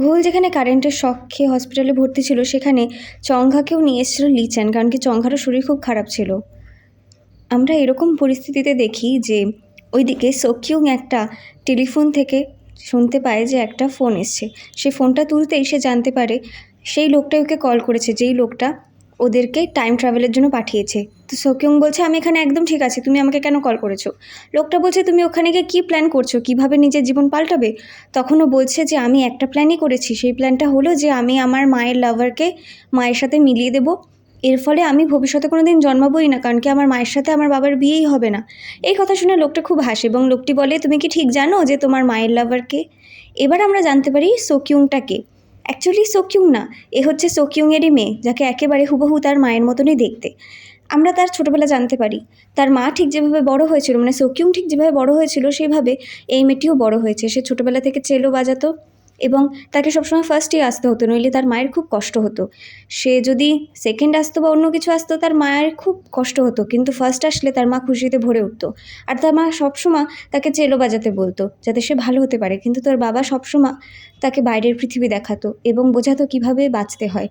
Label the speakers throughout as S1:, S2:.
S1: ঘোল যেখানে কারেন্টের শক খেয়ে হসপিটালে ভর্তি ছিল, সেখানে চংঘাকেও নিয়ে এসেছিল লিচ্যান, কারণ কি চংঘারও শরীর খুব খারাপ ছিল। আমরা এরকম পরিস্থিতিতে দেখি যে ওইদিকে সোকিউং একটা টেলিফোন থেকে শুনতে পায় যে একটা ফোন এসছে। সে ফোনটা তুলতেই সে জানতে পারে সেই লোকটাই ওকে কল করেছে, যেই লোকটা ওদেরকে টাইম ট্রাভেলের জন্য পাঠিয়েছে। তো সোকিউং বলছে, আমি এখানে একদম ঠিক আছি, তুমি আমাকে কেন কল করেছো? লোকটা বলছে, তুমি ওখানে গিয়ে কী প্ল্যান করছো, কীভাবে নিজের জীবন পাল্টাবে? তখন ও বলছে যে আমি একটা প্ল্যানই করেছি, সেই প্ল্যানটা হলো যে আমি আমার মায়ের লাভারকে মায়ের সাথে মিলিয়ে দেবো। এর ফলে আমি ভবিষ্যতে কোনো দিন জন্মাবোই না, কারণ কি আমার মায়ের সাথে আমার বাবার বিয়েই হবে না। এই কথা শুনে লোকটা খুব হাসে এবং লোকটি বলে, তুমি কি ঠিক জানো যে তোমার মায়ের লাভারকে? এবার আমরা জানতে পারি সোকিউংটাকে। অ্যাকচুয়ালি সোকিউং না, এ হচ্ছে সোকিউংয়েরই মেয়ে, যাকে একেবারে হুবহু তার মায়ের মতনই দেখতে। আমরা তার ছোটোবেলা জানতে পারি তার মা ঠিক যেভাবে বড় হয়েছিল, মানে সোকিউং ঠিক যেভাবে বড় হয়েছিল সেইভাবে এই মেয়েটিও বড় হয়েছে। সে ছোটোবেলা থেকে চেলো বাজাতো এবং তাকে সবসময় ফার্স্টেই আসতে হতো, নইলে তার মায়ের খুব কষ্ট হতো। সে যদি সেকেন্ড আসতো বা অন্য কিছু আসতো, তার মায়ের খুব কষ্ট হতো, কিন্তু ফার্স্ট আসলে তার মা খুশিতে ভরে উঠতো। আর তার মা সবসময় তাকে চেলো বাজাতে বলতো যাতে সে ভালো হতে পারে, কিন্তু তার বাবা সবসময় তাকে বাইরের পৃথিবী দেখাতো এবং বোঝাতো কীভাবে বাঁচতে হয়।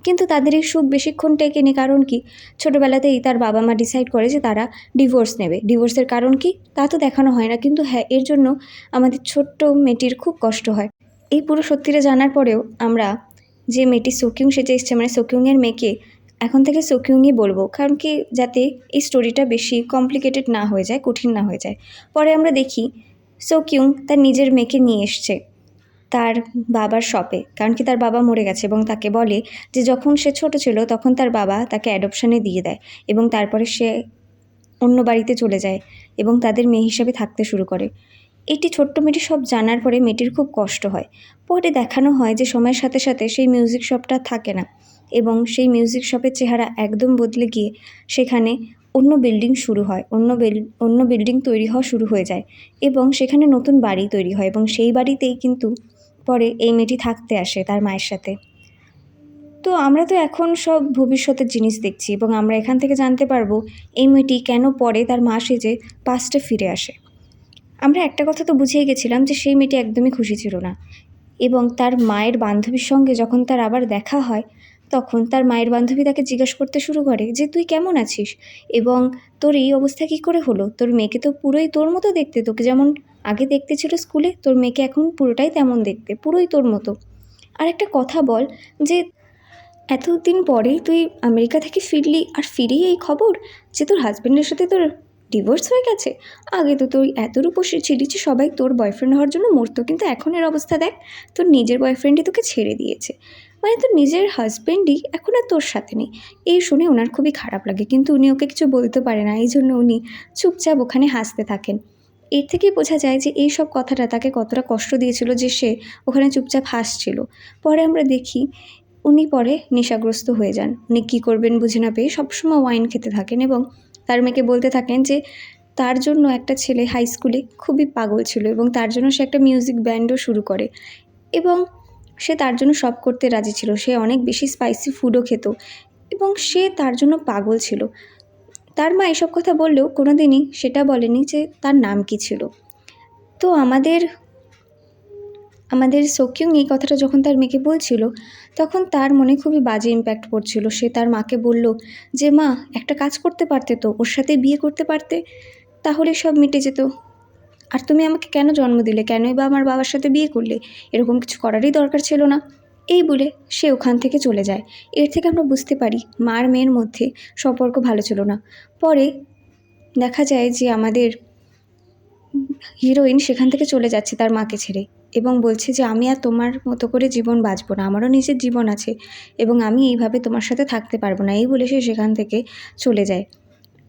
S1: কিন্তু তাদের এই সুখ বেশিক্ষণ টেকেনি, কারণ কি ছোটোবেলাতেই তার বাবা মা ডিসাইড করে যে তারা ডিভোর্স নেবে। ডিভোর্সের কারণ কি তা তো দেখানো হয় না, কিন্তু হ্যাঁ, এর জন্য আমাদের ছোট্ট মেয়েটির খুব কষ্ট হয়। এই পুরো সত্যিটা জানার পরেও আমরা যে মেয়েটি সোকিউং সেজে এসছে, মানে সোকিউংয়ের মেয়েকে এখন থেকে সোকিউংই বলবো, কারণ কি যাতে এই স্টোরিটা বেশি কমপ্লিকেটেড না হয়ে যায়, কঠিন না হয়ে যায়। পরে আমরা দেখি সোকিউং তার নিজের মেয়েকে নিয়ে এসছে তার বাবার শপে, কারণ কি তার বাবা মরে গেছে, এবং তাকে বলে যে যখন সে ছোট ছিল তখন তার বাবা তাকে অ্যাডপশানে দিয়ে দেয় এবং তারপরে সে অন্য বাড়িতে চলে যায় এবং তাদের মেয়ে হিসাবে থাকতে শুরু করে। এটি ছোট্ট মেয়েটি সব জানার পরে মেয়েটির খুব কষ্ট হয়। পরে দেখানো হয় যে সময়ের সাথে সাথে সেই মিউজিক শপটা থাকে না এবং সেই মিউজিক শপের চেহারা একদম বদলে গিয়ে সেখানে অন্য বিল্ডিং শুরু হয়, অন্য বিল্ডিং তৈরি হওয়া শুরু হয়ে যায় এবং সেখানে নতুন বাড়ি তৈরি হয় এবং সেই বাড়িতেই কিন্তু পরে এই মেয়েটি থাকতে আসে তার মায়ের সাথে। তো আমরা তো এখন সব ভবিষ্যতের জিনিস দেখছি এবং আমরা এখান থেকে জানতে পারবো এই মেয়েটি কেন পরে তার মা সেজে পাস্টে ফিরে আসে। আমরা একটা কথা তো বুঝেই গেছিলাম যে সেই মেয়েটি একদমই খুশি ছিল না এবং তার মায়ের বান্ধবীর সঙ্গে যখন তার আবার দেখা হয়, তখন তার মায়ের বান্ধবী তাকে জিজ্ঞাসা করতে শুরু করে যে তুই কেমন আছিস এবং তোর এই অবস্থা কী করে হলো? তোর মেয়েকে তো পুরোই তোর মতো দেখতে, তোকে যেমন আগে দেখতে ছিল স্কুলে, তোর মেয়েকে এখন পুরোটাই তেমন দেখতে, পুরোই তোর মতো। আর একটা কথা বল, যে এতদিন পরেই তুই আমেরিকা থেকে ফিরলি আর ফিরেই এই খবর যে তোর হাজব্যান্ডের সাথে তোর ডিভোর্স হয়ে গেছে। আগে তো তুই এত রূপসী ছিলি যে সবাই তোর বয়ফ্রেন্ড হওয়ার জন্য মরতো, কিন্তু এখন এর অবস্থা দেখ, তোর নিজের বয়ফ্রেন্ডই তোকে ছেড়ে দিয়েছে, মানে তোর নিজের হাজব্যান্ডই এখন আর তোর সাথে নেই। এই শুনে ওনার খুবই খারাপ লাগে, কিন্তু উনি ওকে কিছু বলতে পারে না, এই জন্য উনি চুপচাপ ওখানে হাসতে থাকেন। এর থেকেই বোঝা যায় যে এই সব কথাটা তাকে কতটা কষ্ট দিয়েছিল যে সে ওখানে চুপচাপ হাসছিল। পরে আমরা দেখি উনি পরে নেশাগ্রস্ত হয়ে যান। উনি কী করবেন বুঝে না পেয়ে সবসময় ওয়াইন খেতে থাকেন এবং তার মেয়েকে বলতে থাকেন যে তার জন্য একটা ছেলে হাই স্কুলে খুবই পাগল ছিল এবং তার জন্য সে একটা মিউজিক ব্যান্ডও শুরু করে এবং সে তার জন্য সব করতে রাজি ছিল। সে অনেক বেশি স্পাইসি ফুডও খেত এবং সে তার জন্য পাগল ছিল। তার মা এসব কথা বললেও কোনো দিনই সেটা বলেনি যে তার নাম কী ছিল। তো আমাদের সোকিউং এই কথাটা যখন তার মেয়েকে বলছিল, তখন তার মনে খুবই বাজে ইম্প্যাক্ট পড়ছিল। সে তার মাকে বলল যে মা, একটা কাজ করতে পারতে তো, ওর সাথে বিয়ে করতে পারতে, তাহলে সব মিটে যেত। আর তুমি আমাকে কেন জন্ম দিলে, কেনই বা আমার বাবার সাথে বিয়ে করলে? এরকম কিছু করারই দরকার ছিল না। এই বলে সে ওখান থেকে চলে যায়। এর থেকে আমরা বুঝতে পারি মার মেয়ের মধ্যে সম্পর্ক ভালো ছিল না। পরে দেখা যায় যে আমাদের হিরোইন সেখান থেকে চলে যাচ্ছে তার মাকে ছেড়ে এবং বলছে যে আমি আর তোমার মতো করে জীবন বাঁচবো না, আমারও নিজের জীবন আছে এবং আমি এইভাবে তোমার সাথে থাকতে পারবো না। এই বলে সে সেখান থেকে চলে যায়।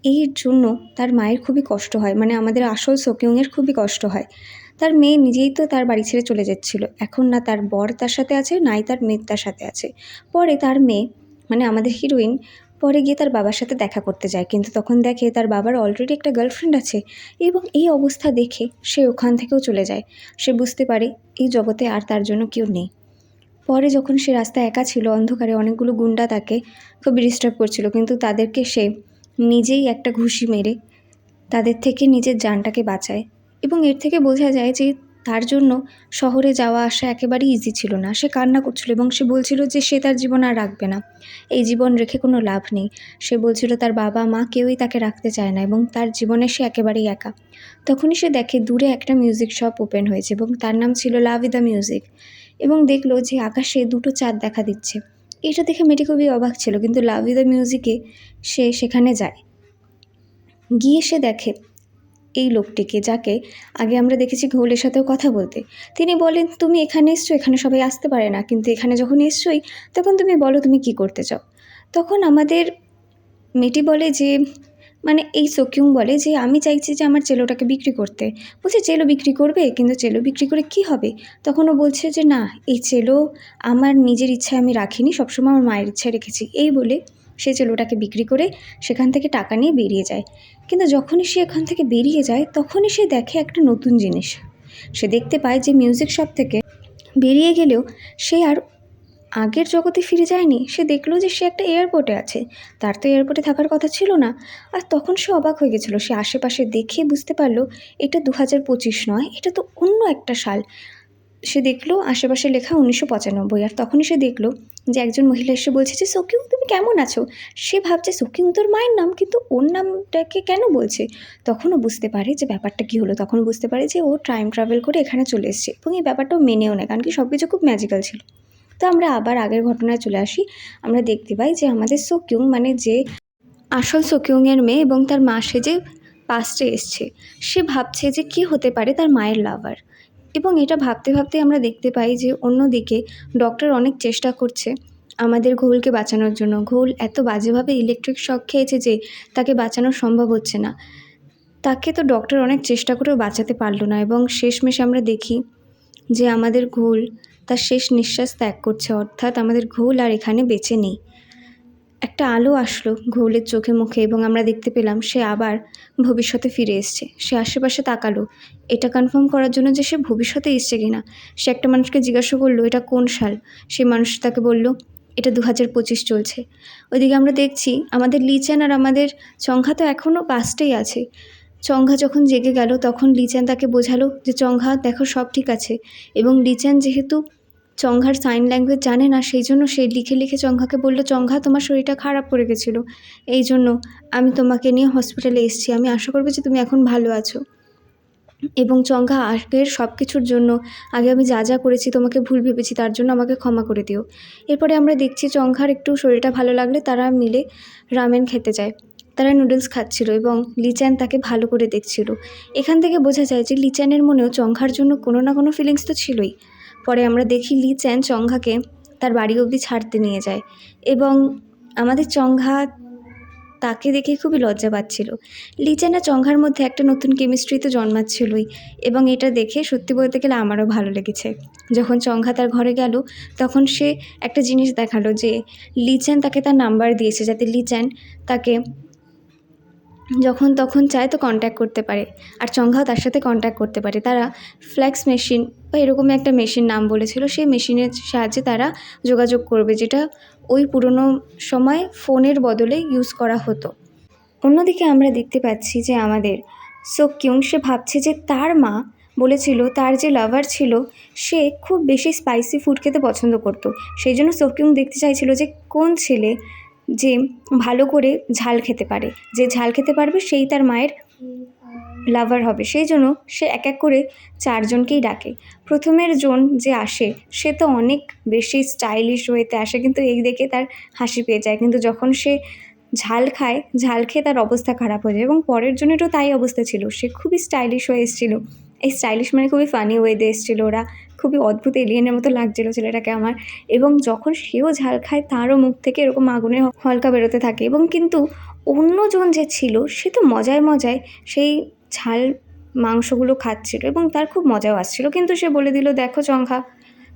S1: এর জন্য তার মায়ের খুবই কষ্ট হয়, মানে আমাদের আসল সোকিউংয়ের খুবই কষ্ট হয়। তার মেয়ে নিজেই তো তার বাড়ি ছেড়ে চলে যাচ্ছিল, এখন না তার বর তার সাথে আছে, নাই তার মেয়ে তার সাথে আছে। পরে তার মেয়ে, মানে আমাদের হিরোইন, পরে গিয়ে তার বাবার সাথে দেখা করতে যায়, কিন্তু তখন দেখে তার বাবার অলরেডি একটা গার্লফ্রেন্ড আছে এবং এই অবস্থা দেখে সে ওখান থেকেও চলে যায়। সে বুঝতে পারে এই জগতে আর তার জন্য কেউ নেই। পরে যখন সে রাস্তায় একা ছিল, অন্ধকারে অনেকগুলো গুন্ডা তাকে খুবই ডিস্টার্ব করছিল, কিন্তু তাদেরকে সে নিজেই একটা ঘুষি মেরে তাদের থেকে নিজের জানটাকে বাঁচায় এবং এর থেকে বোঝা যায় যে তার জন্য শহরে যাওয়া আসা একেবারেই ইজি ছিল না। সে কান্না করছিল এবং সে বলছিল যে সে তার জীবন আর রাখবে না। এই জীবন রেখে কোনো লাভ নেই। সে বলছিল তার বাবা-মা কেউই তাকে রাখতে চায় না এবং তার জীবনে সে একেবারেই একা। তখনই সে দেখে দূরে একটা মিউজিক শপ ওপেন হয়েছে এবং তার নাম ছিল লাভিদা মিউজিক, এবং দেখলো যে আকাশে দুটো চাঁদ দেখা দিচ্ছে। এটা দেখে মেয়েটি খুবই অবাক ছিল, কিন্তু লাভিদা মিউজিকে সে সেখানে যায়। গিয়ে সে দেখে এই লোকটিকে, যাকে আগে আমরা দেখেছি ঘোলের সাথেও কথা বলতে। তিনি বলেন, তুমি এখানে এসছো, এখানে সবাই আসতে পারে না, কিন্তু এখানে যখন এসছোই তখন তুমি বলো তুমি কি করতে চাও। তখন আমাদের মেয়েটি বলে যে, মানে এই সোকিউং বলে যে আমি চাইছি যে আমার চেলোটাকে বিক্রি করতে। বলছে চেলো বিক্রি করবে, কিন্তু চেলো বিক্রি করে কি হবে? তখন ও বলছে যে না, এই চেলো আমার নিজের ইচ্ছায় আমি রাখিনি, সবসময় আমার মায়ের ইচ্ছায় রেখেছি। এই বলে সে চেলোটাকে বিক্রি করে সেখান থেকে টাকা নিয়ে বেরিয়ে যায়। কিন্তু যখনই সে এখান থেকে বেরিয়ে যায় তখনই সে দেখে একটা নতুন জিনিস। সে দেখতে পায় যে মিউজিক শপ থেকে বেরিয়ে গেলেও সে আর আগের জগতে ফিরে যায়নি। সে দেখলো যে সে একটা এয়ারপোর্টে আছে। তার তো এয়ারপোর্টে থাকার কথা ছিল না। আর তখন সে অবাক হয়ে গেছিলো। সে আশেপাশে দেখে বুঝতে পারলো এটা 2025 নয়, এটা তো অন্য একটা সাল। সে দেখলো আশেপাশে লেখা 1995। আর তখনই সে দেখলো যে একজন মহিলা এসে বলছে যে সোকিউং তুমি কেমন আছো। সে ভাবছে সোকিউং তোর মায়ের নাম, কিন্তু ওর নামটাকে কেন বলছে। তখনও বুঝতে পারে যে ব্যাপারটা কী হলো। তখন বুঝতে পারে যে ও টাইম ট্রাভেল করে এখানে চলে এসছে, এবং এই ব্যাপারটাও মেনেও নেয়, কারণ কি সব কিছু খুব ম্যাজিক্যাল ছিল। তো আমরা আবার আগের ঘটনায় চলে আসি। আমরা দেখতে পাই যে আমাদের সোকিউং, মানে যে আসল সোকিউংয়ের মেয়ে এবং তার মা সেজে পাস্টে এসছে, সে ভাবছে যে কী হতে পারে তার মায়ের লাভার। এবং এটা ভাবতে ভাবতে আমরা দেখতে পাই যে অন্যদিকে ডক্টর অনেক চেষ্টা করছে আমাদের ঘোলকে বাঁচানোর জন্য। ঘোল এত বাজেভাবে ইলেকট্রিক শক খেয়েছে যে তাকে বাঁচানো সম্ভব হচ্ছে না। তাকে তো ডক্টর অনেক চেষ্টা করেও বাঁচাতে পারলো না, এবং শেষমেশ আমরা দেখি যে আমাদের ঘোল তার শেষ নিঃশ্বাস ত্যাগ করছে, অর্থাৎ আমাদের ঘোল আর এখানে বেঁচে নেই। একটা আলো আসলো ঘোলের চোখে মুখে, এবং আমরা দেখতে পেলাম সে আবার ভবিষ্যতে ফিরে এসছে। সে আশেপাশে তাকালো এটা কনফার্ম করার জন্য যে সে ভবিষ্যতে এসছে কিনা। সে একটা মানুষকে জিজ্ঞাসা করলো এটা কোন সাল। সেই মানুষ তাকে বলল এটা 2025 চলছে। ওইদিকে আমরা দেখছি আমাদের লিচ্যান আর আমাদের চংঘা তো এখনও পাস্টেই আছে। চংঘা যখন জেগে গেল তখন লিচ্যান তাকে বোঝালো যে চংঘা দেখো সব ঠিক আছে, এবং লিচ্যান যেহেতু চংঘার সাইন ল্যাঙ্গুয়েজ জানে না, সেই জন্য সে লিখে লিখে চংঘাকে বলল চংঘা তোমার শরীরটা খারাপ করে গেছিলো, এই জন্য আমি তোমাকে নিয়ে হসপিটালে এসেছি, আমি আশা করবো যে তুমি এখন ভালো আছো। এবং চংঘা আগের সব কিছুর জন্য, আগে আমি যা যা করেছি তোমাকে ভুল ভেবেছি, তার জন্য আমাকে ক্ষমা করে দিও। এরপরে আমরা দেখছি চংঘার একটু শরীরটা ভালো লাগলে তারা মিলে রামেন খেতে যায়। তারা নুডলস খাচ্ছিল এবং লিচ্যান তাকে ভালো করে দেখছিল। এখান থেকে বোঝা যায় যে লিচ্যানের মনেও চংঘার জন্য কোনো না কোনো ফিলিংস তো ছিলই। পরে আমরা দেখি লিচ্যান চংঘাকে তার বাড়ি অবধি ছাড়তে নিয়ে যায়, এবং আমাদের চংঘা তাকে দেখে খুবই লজ্জা পাচ্ছিল। লিচ্যান আর চংঘার মধ্যে একটা নতুন কেমিস্ট্রি তো জন্মাচ্ছিলই, এবং এটা দেখে সত্যি বলতে গেলে আমারও ভালো লেগেছে। যখন চংঘা তার ঘরে গেল তখন সে একটা জিনিস দেখালো যে লিচ্যান তাকে তার নাম্বার দিয়েছে, যাতে লিচ্যান তাকে যখন তখন চায় তো কন্ট্যাক্ট করতে পারে, আর চংঘাও তার সাথে কন্ট্যাক্ট করতে পারে। তারা ফ্ল্যাক্স মেশিন বা এরকমই একটা মেশিন নাম বলেছিল, সেই মেশিনের সাহায্যে তারা যোগাযোগ করবে, যেটা ওই পুরনো সময় ফোনের বদলে ইউজ করা হতো। অন্যদিকে আমরা দেখতে পাচ্ছি যে আমাদের সোকিউং, সে ভাবছে যে তার মা বলেছিল তার যে লাভার ছিল সে খুব বেশি স্পাইসি ফুড খেতে পছন্দ করতো। সেই জন্য সোকিউং দেখতে চাইছিল যে কোন ছেলে যে ভালো করে ঝাল খেতে পারে, যে ঝাল খেতে পারবে সেই তার মায়ের লাভার হবে। সেই জন্য সে এক এক করে 4 জনকেই ডাকে। প্রথমের জন যে আসে সে তো অনেক বেশি স্টাইলিশ ওয়েতে আসে, কিন্তু এই দেখে তার হাসি পেয়ে যায়। কিন্তু যখন সে ঝাল খায়, ঝাল খেয়ে তার অবস্থা খারাপ হয়ে যায়, এবং পরের জনেরও তাই অবস্থা ছিল। সে খুবই স্টাইলিশ হয়ে এসেছিলো। এই স্টাইলিশ মানে খুবই ফানি ওয়েতে এসেছিলো ওরা, খুবই অদ্ভুত এলিয়েনের মতো লাগছিলো ছেলেটাকে আমার। এবং যখন সেও ঝাল খায় তারও মুখ থেকে এরকম আগুনের হলকা বেরোতে থাকে, এবং কিন্তু অন্যজন যে ছিল সে তো মজায় মজায় সেই ঝাল মাংসগুলো খাচ্ছিল এবং তার খুব মজাও আসছিলো। কিন্তু সে বলে দিল দেখো চংঘা,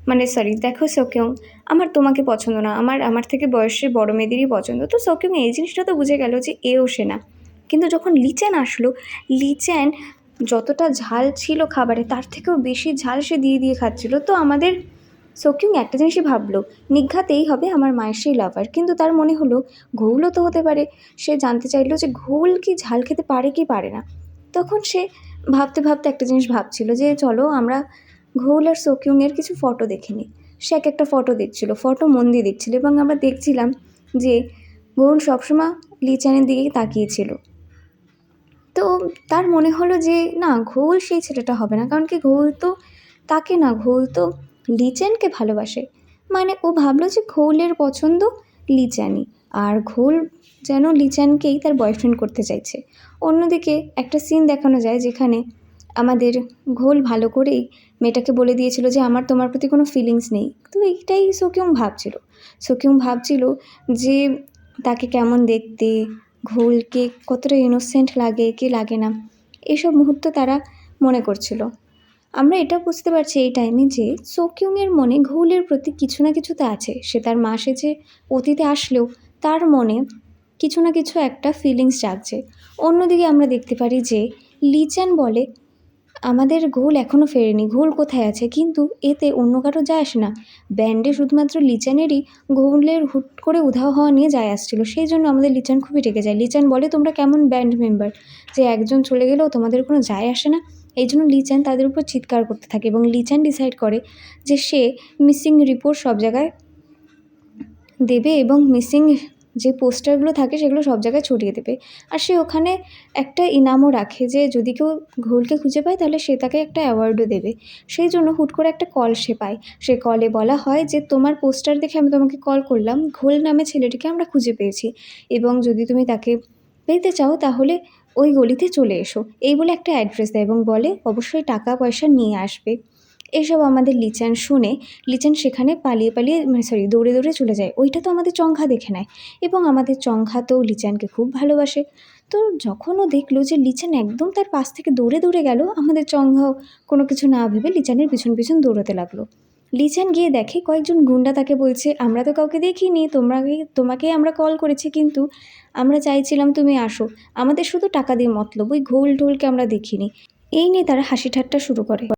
S1: মানে সরি দেখো সোকিউং, আমার তোমাকে পছন্দ না, আমার থেকে বয়সে বড় মেয়েদেরই পছন্দ। তো সোকিউং এই জিনিসটা তো বুঝে গেল যে এও সে না। কিন্তু যখন লিচ্যান আসলো, লিচ্যান যতটা ঝাল ছিল খাবারে তার থেকেও বেশি ঝাল সে দিয়ে দিয়ে খাচ্ছিল। তো আমাদের সোকিউং একটা জিনিসই ভাবলো, নিঘাতেই হবে আমার মায়ের সেই লাভার। কিন্তু তার মনে হলো ঘোলও তো হতে পারে। সে জানতে চাইলো যে ঘোল কি ঝাল খেতে পারে কি পারে না। তখন সে ভাবতে ভাবতে একটা জিনিস ভাবছিল যে চলো আমরা ঘোল আর সোকিউংয়ের কিছু ফটো দেখে নিই। সে এক একটা ফটো দেখছিল, ফটো মন দিয়ে দেখছিল, এবং আমরা দেখছিলাম যে ঘোল সবসময় লিচানের দিকেই তাকিয়েছিল। তো তার মনে হলো যে না, ঘোল সেই ছেলেটা হবে না, কারণ কি ঘোল তো তাকে না, ঘোল তো লিচেনকে ভালোবাসে। মানে ও ভাবলো যে ঘোলের পছন্দ লিচানই, আর ঘোল যেন লিচানকেই তার বয়ফ্রেন্ড করতে চাইছে। অন্যদিকে একটা সিন দেখানো যায় যেখানে আমাদের ঘোল ভালো করেই মেয়েটাকে বলে দিয়েছিল যে আমার তোমার প্রতি কোনো ফিলিংস নেই। তো এইটাই সোকিউং ভাবছিল। সোকিউং ভাবছিল যে তাকে কেমন দেখতে, ঘোলকে কতটা ইনোসেন্ট লাগে কি লাগে না, এইসব মুহূর্ত তারা মনে করছিল। আমরা এটা বুঝতে পারছি এই টাইমে যে সোকিউংয়ের মনে ঘোলের প্রতি কিছু না কিছু তো আছে। সে তার মা সেজে অতীতে আসলেও তার মনে কিছু না কিছু একটা ফিলিংস জাগছে। অন্যদিকে আমরা দেখতে পারি যে লিচ্যান বলে আমাদের ঘোল এখনও ফেরেনি, ঘোল কোথায় আছে, কিন্তু এতে অন্য কারো যায় আসে না। ব্যান্ডে শুধুমাত্র লিচ্যানেরই ঘোলের হুট করে উধাও হওয়া নিয়ে যায় আসছিল। সেই জন্য আমাদের লিচ্যান খুবই রেগে যায়। লিচ্যান বলে তোমরা কেমন ব্যান্ড মেম্বার যে একজন চলে গেলেও তোমাদের কোনো যায় আসে না। এই জন্য লিচ্যান তাদের উপর চিৎকার করতে থাকে, এবং লিচ্যান ডিসাইড করে যে সে মিসিং রিপোর্ট সব জায়গায় দেবে এবং মিসিং যে পোস্টারগুলো থাকে সেগুলো সব জায়গায় ছড়িয়ে দেবে। আর সে ওখানে একটা ইনামও রাখে যে যদি কেউ ঘোলকে খুঁজে পায় তাহলে সে তাকে একটা অ্যাওয়ার্ডও দেবে। সেই জন্য হুট করে একটা কল সে পায়। সে কলে বলা হয় যে তোমার পোস্টার দেখে আমি তোমাকে কল করলাম, ঘোল নামে ছেলেটিকে আমরা খুঁজে পেয়েছি, এবং যদি তুমি তাকে পেতে চাও তাহলে ওই গলিতে চলে এসো। এই বলে একটা অ্যাড্রেস দেয় এবং বলে অবশ্যই টাকা পয়সা নিয়ে আসবে। এসব আমাদের লিচ্যান শুনে লিচ্যান সেখানে পালিয়ে পালিয়ে দৌড়ে দৌড়ে চলে যায়। ওইটা তো আমাদের চংখা দেখে নেয়, এবং আমাদের চংখা তো লিচ্যানকে খুব ভালোবাসে। তো যখন ও দেখলো যে লিচ্যান একদম তার পাশ থেকে দৌড়ে দৌড়ে গেল, আমাদের চংখাও কোনো কিছু না ভেবে লিচ্যানের পিছন পিছন দৌড়াতে লাগলো। লিচ্যান গিয়ে দেখে কয়েকজন গুন্ডা তাকে বলছে আমরা তো কাউকে দেখিনি, তোমাকেই আমরা কল করেছি, কিন্তু আমরা চাইছিলাম তুমি আসো, আমাদের শুধু টাকা দিয়ে মতলব, ওই ঘোল ঢোলকে আমরা দেখিনি। এই নিয়ে তারা হাসি ঠাট্টা শুরু করে।